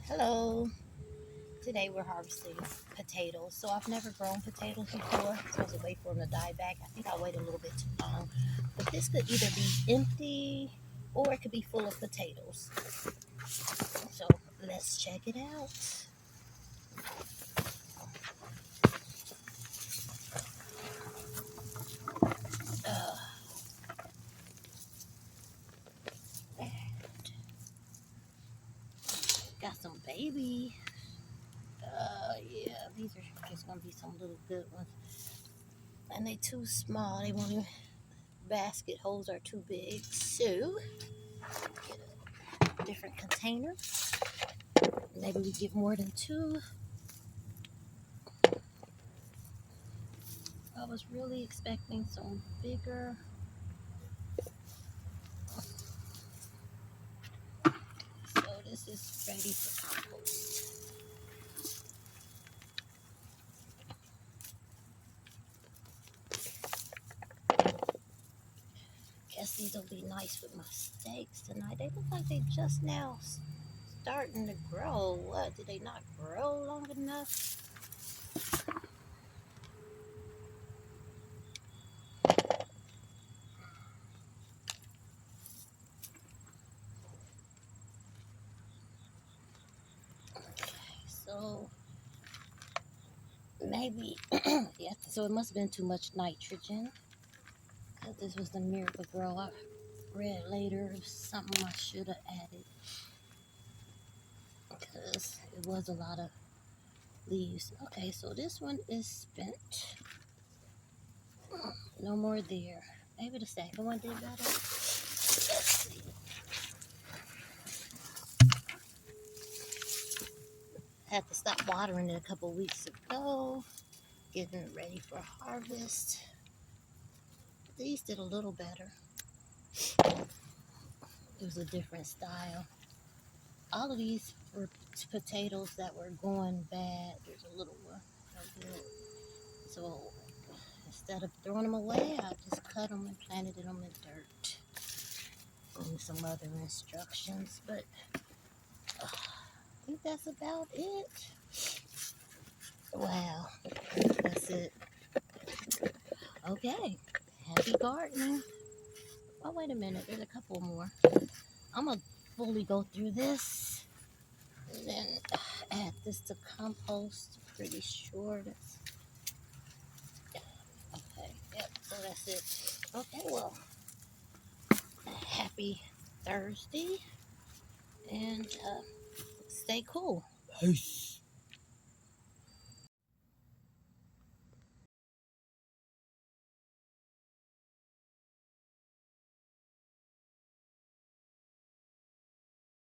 Hello. Today we're harvesting potatoes. So I've never grown potatoes before. So I was wait for them to die back. I think I waited a little bit too long. But this could either be empty or it could be full of potatoes. So let's check it out. Uh, got some baby. Yeah, these are just gonna be some little good ones. And they too small. They won't even basket holes are too big. So get a different container. Maybe we get more than two. I was really expecting some bigger. So this is ready for compost. Guess these will be nice with my steaks tonight. They look like they just now starting to grow. What? Did they not grow long enough? So maybe, yeah, so it must have been too much nitrogen. Because this was the Miracle Grow. I read later something I should have added. Because it was a lot of leaves. Okay, so this one is spent. No more there. Maybe the second one did better. Let's see. Had to stop watering it a couple weeks ago. Getting it ready for harvest. These did a little better. It was a different style. All of these were potatoes that were going bad. There's a little one. No good. So instead of throwing them away, I just cut them and planted them in dirt. And some other instructions, but I think that's about it. Wow, that's it. Okay, happy gardening. Oh, wait a minute, there's a couple more. I'm gonna fully go through this and then add this to compost. Pretty sure that's okay. Yep, so that's it. Okay, well, happy Thursday and stay cool. Peace.